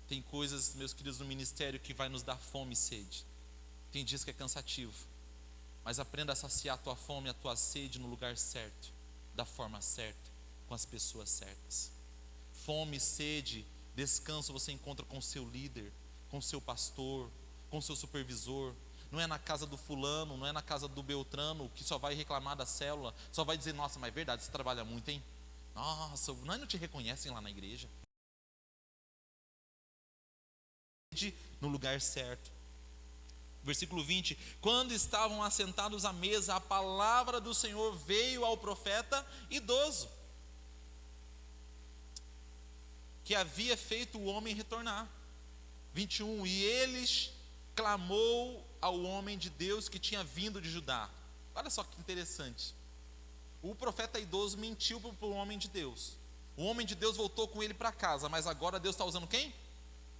Speaker 1: Tem coisas, meus queridos, no ministério que vai nos dar fome e sede. Tem dias que é cansativo, mas aprenda a saciar a tua fome e a tua sede no lugar certo, da forma certa, com as pessoas certas. Fome, sede, descanso você encontra com o seu líder, com o seu pastor, com o seu supervisor. Não é na casa do fulano, não é na casa do Beltrano, que só vai reclamar da célula, só vai dizer, nossa, mas é verdade, você trabalha muito, hein? Nossa, nós não te reconhecem lá na igreja. No lugar certo. Versículo 20: quando estavam assentados à mesa, a palavra do Senhor veio ao profeta idoso, que havia feito o homem retornar. 21: e eles clamou ao homem de Deus que tinha vindo de Judá. Olha só que interessante. O profeta idoso mentiu para o homem de Deus. O homem de Deus voltou com ele para casa, mas agora Deus está usando quem?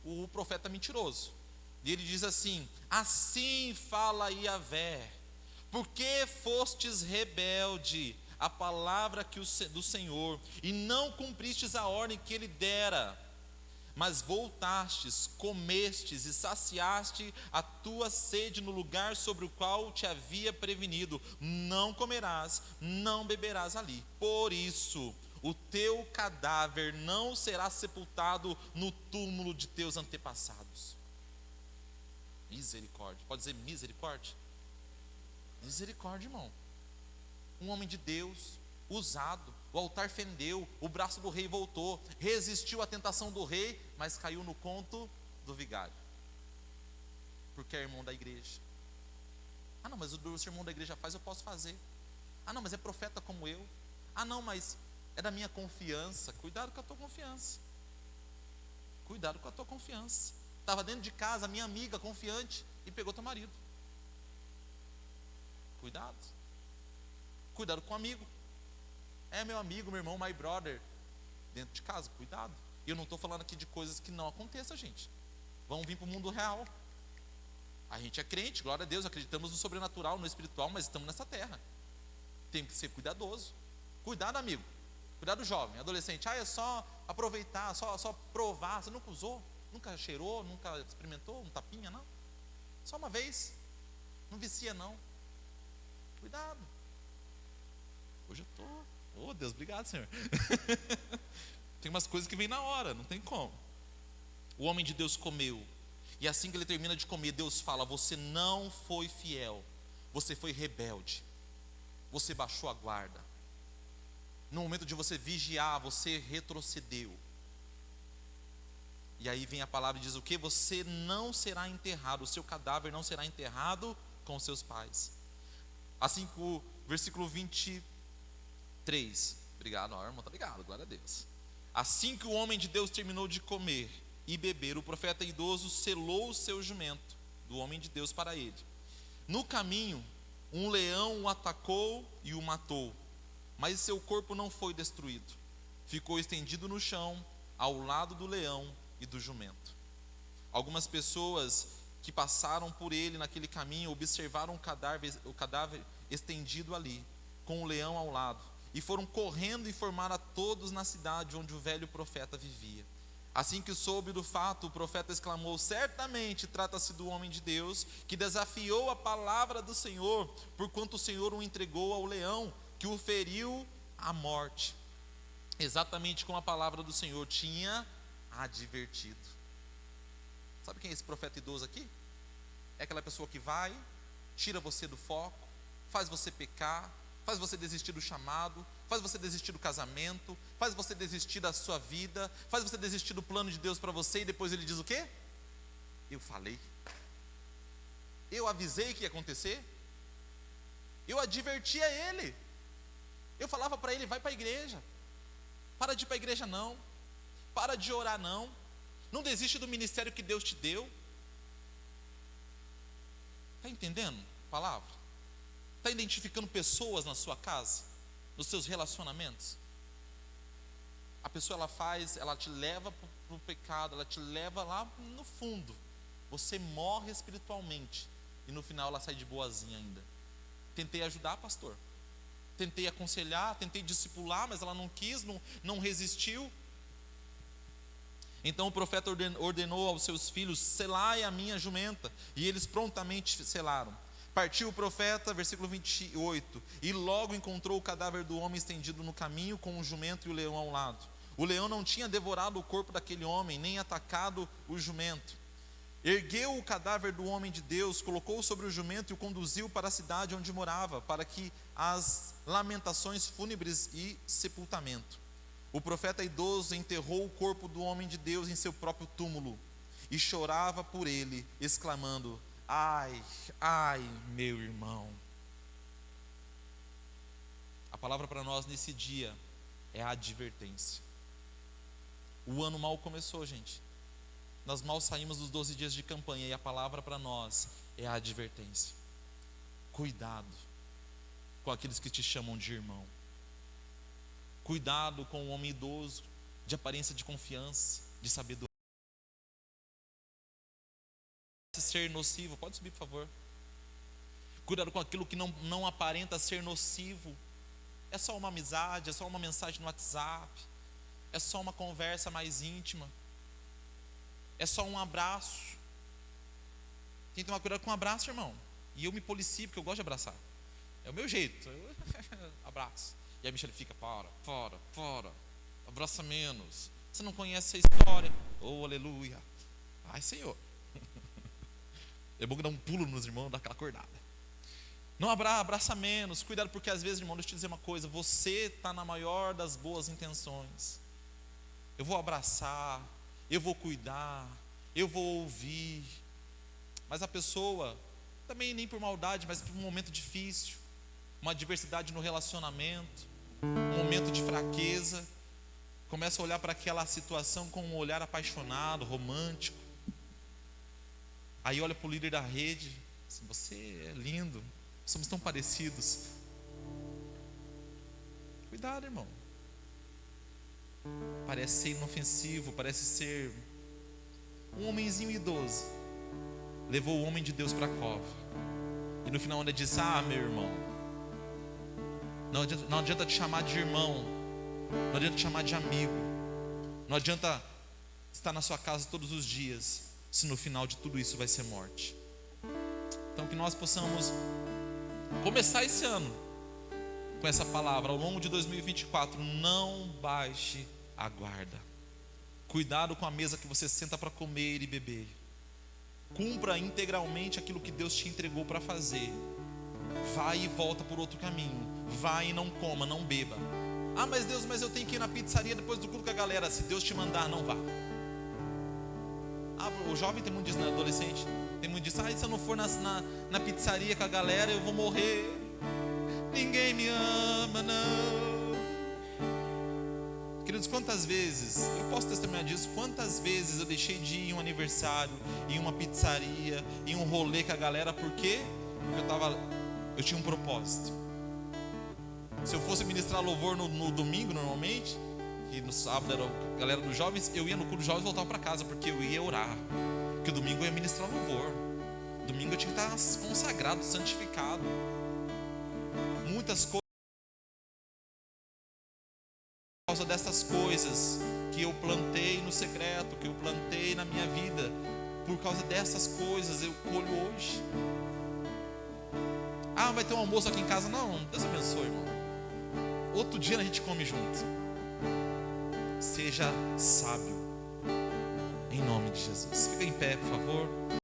Speaker 1: O profeta mentiroso. E ele diz assim: assim fala Yahvé, porque fostes rebelde à palavra do Senhor, e não cumpristes a ordem que ele dera, mas voltastes, comestes e saciaste a tua sede no lugar sobre o qual te havia prevenido. Não comerás, não beberás ali. Por isso, o teu cadáver não será sepultado no túmulo de teus antepassados. Misericórdia. Pode dizer misericórdia? Misericórdia, irmão. Um homem de Deus, usado, o altar fendeu, o braço do rei voltou, resistiu à tentação do rei, mas caiu no conto do vigário, porque é irmão da igreja. Ah não, mas o sermão da igreja faz, eu posso fazer. Ah não, mas é profeta como eu. Ah não, mas é da minha confiança. Cuidado com a tua confiança. Cuidado com a tua confiança. Estava dentro de casa, minha amiga confiante, e pegou teu marido. Cuidado. Cuidado com o amigo. É meu amigo, meu irmão, my brother. Dentro de casa, cuidado. E eu não estou falando aqui de coisas que não aconteçam, gente. Vamos vir para o mundo real. A gente é crente, glória a Deus, acreditamos no sobrenatural, no espiritual, mas estamos nessa terra. Tem que ser cuidadoso. Cuidado, amigo. Cuidado, jovem, adolescente. É só aproveitar, só provar. Você nunca usou? Nunca cheirou? Nunca experimentou um tapinha, não? Só uma vez. Não vicia, não. Cuidado. Hoje eu estou... Oh, Deus, obrigado, Senhor. Tem umas coisas que vêm na hora, não tem como. O homem de Deus comeu. E assim que ele termina de comer, Deus fala: você não foi fiel, você foi rebelde, você baixou a guarda. No momento de você vigiar, você retrocedeu. E aí vem a palavra e diz o que? Você não será enterrado, o seu cadáver não será enterrado com seus pais. Assim que o versículo 23. Obrigado, ó, irmão, tá ligado, glória a Deus. Assim que o homem de Deus terminou de comer, e beber. O profeta idoso selou o seu jumento, do homem de Deus, para ele. No caminho, um leão o atacou e o matou, mas seu corpo não foi destruído. Ficou estendido no chão, ao lado do leão e do jumento. Algumas pessoas que passaram por ele naquele caminho observaram o cadáver estendido ali, com o leão ao lado, e foram correndo e informaram a todos na cidade onde o velho profeta vivia. Assim que soube do fato, o profeta exclamou: certamente trata-se do homem de Deus, que desafiou a palavra do Senhor, porquanto o Senhor o entregou ao leão, que o feriu à morte, exatamente como a palavra do Senhor tinha advertido. Sabe quem é esse profeta idoso aqui? É aquela pessoa que vai, tira você do foco, faz você pecar, faz você desistir do chamado, faz você desistir do casamento, faz você desistir da sua vida, faz você desistir do plano de Deus para você, e depois ele diz o quê? Eu falei, eu avisei que ia acontecer, eu advertia ele, eu falava para ele: vai para a igreja, para de ir para a igreja não, para de orar não desiste do ministério que Deus te deu. Está entendendo a palavra? Está identificando pessoas na sua casa, nos seus relacionamentos? A pessoa ela te leva para o pecado, ela te leva lá no fundo. Você morre espiritualmente e no final ela sai de boazinha ainda. Tentei ajudar, pastor. Tentei aconselhar, tentei discipular, mas ela não quis, não resistiu. Então o profeta ordenou aos seus filhos: selai a minha jumenta. E eles prontamente selaram. Partiu o profeta, versículo 28, e logo encontrou o cadáver do homem estendido no caminho, com o jumento e o leão ao lado. O leão não tinha devorado o corpo daquele homem, nem atacado o jumento. Ergueu o cadáver do homem de Deus, colocou sobre o jumento e o conduziu para a cidade onde morava, para que as lamentações fúnebres e sepultamento. O profeta idoso enterrou o corpo do homem de Deus em seu próprio túmulo e chorava por ele, exclamando: ai, ai, meu irmão. A palavra para nós nesse dia é a advertência. O ano mal começou, gente. Nós mal saímos dos 12 dias de campanha, e a palavra para nós é a advertência. Cuidado com aqueles que te chamam de irmão. Cuidado com o homem idoso, de aparência de confiança, de sabedoria. Ser nocivo, pode subir por favor. Cuidado com aquilo que não aparenta ser nocivo. É só uma amizade, é só uma mensagem no WhatsApp, é só uma conversa mais íntima, é só um abraço. Tem que tomar cuidado com um abraço, irmão. E eu me policio porque eu gosto de abraçar. É o meu jeito, eu abraço. E a Michelle fica: fora, abraça menos. Você não conhece a história. Oh, aleluia. Ai, Senhor. É bom que dá um pulo nos irmãos, dá aquela acordada. Não abraça menos. Cuidado, porque às vezes, irmão, deixa eu te dizer uma coisa: você está na maior das boas intenções. Eu vou abraçar, eu vou cuidar, eu vou ouvir. Mas a pessoa, também nem por maldade, mas por um momento difícil, uma adversidade no relacionamento, um momento de fraqueza, começa a olhar para aquela situação com um olhar apaixonado, romântico. Aí olha para o líder da rede, assim: você é lindo, somos tão parecidos. Cuidado, irmão. Parece ser inofensivo, parece ser um homenzinho idoso. Levou o homem de Deus para a cova, e no final ele disse: ah, meu irmão, não adianta te chamar de irmão, não adianta te chamar de amigo, não adianta estar na sua casa todos os dias, se no final de tudo isso vai ser morte. Então que nós possamos começar esse ano com essa palavra, ao longo de 2024, não baixe a guarda. Cuidado com a mesa que você senta para comer e beber. Cumpra integralmente aquilo que Deus te entregou para fazer. Vai e volta por outro caminho. Vai e não coma, não beba. Ah, mas Deus, mas eu tenho que ir na pizzaria depois do culto com a galera. Se Deus te mandar, não vá. Ah, o jovem tem muito disso, né? Adolescente tem muito disso. Ah, se eu não for na pizzaria com a galera, eu vou morrer. Ninguém me ama, não. Queridos, Queridos, quantas vezes, eu posso testemunhar disso, quantas vezes eu deixei de ir em um aniversário, em uma pizzaria, em um rolê com a galera, por quê? Porque eu tinha um propósito. Se eu fosse ministrar louvor no domingo, normalmente, e no sábado era a galera dos jovens, eu ia no culto dos jovens e voltava para casa, porque eu ia orar. Porque o domingo eu ia ministrar louvor. Domingo eu tinha que estar consagrado, santificado. Muitas coisas, por causa dessas coisas que eu plantei no secreto, que eu plantei na minha vida, por causa dessas coisas eu colho hoje. Ah, vai ter um almoço aqui em casa? Não, Deus abençoe, irmão. Outro dia a gente come junto. Seja sábio, em nome de Jesus. Fica em pé, por favor.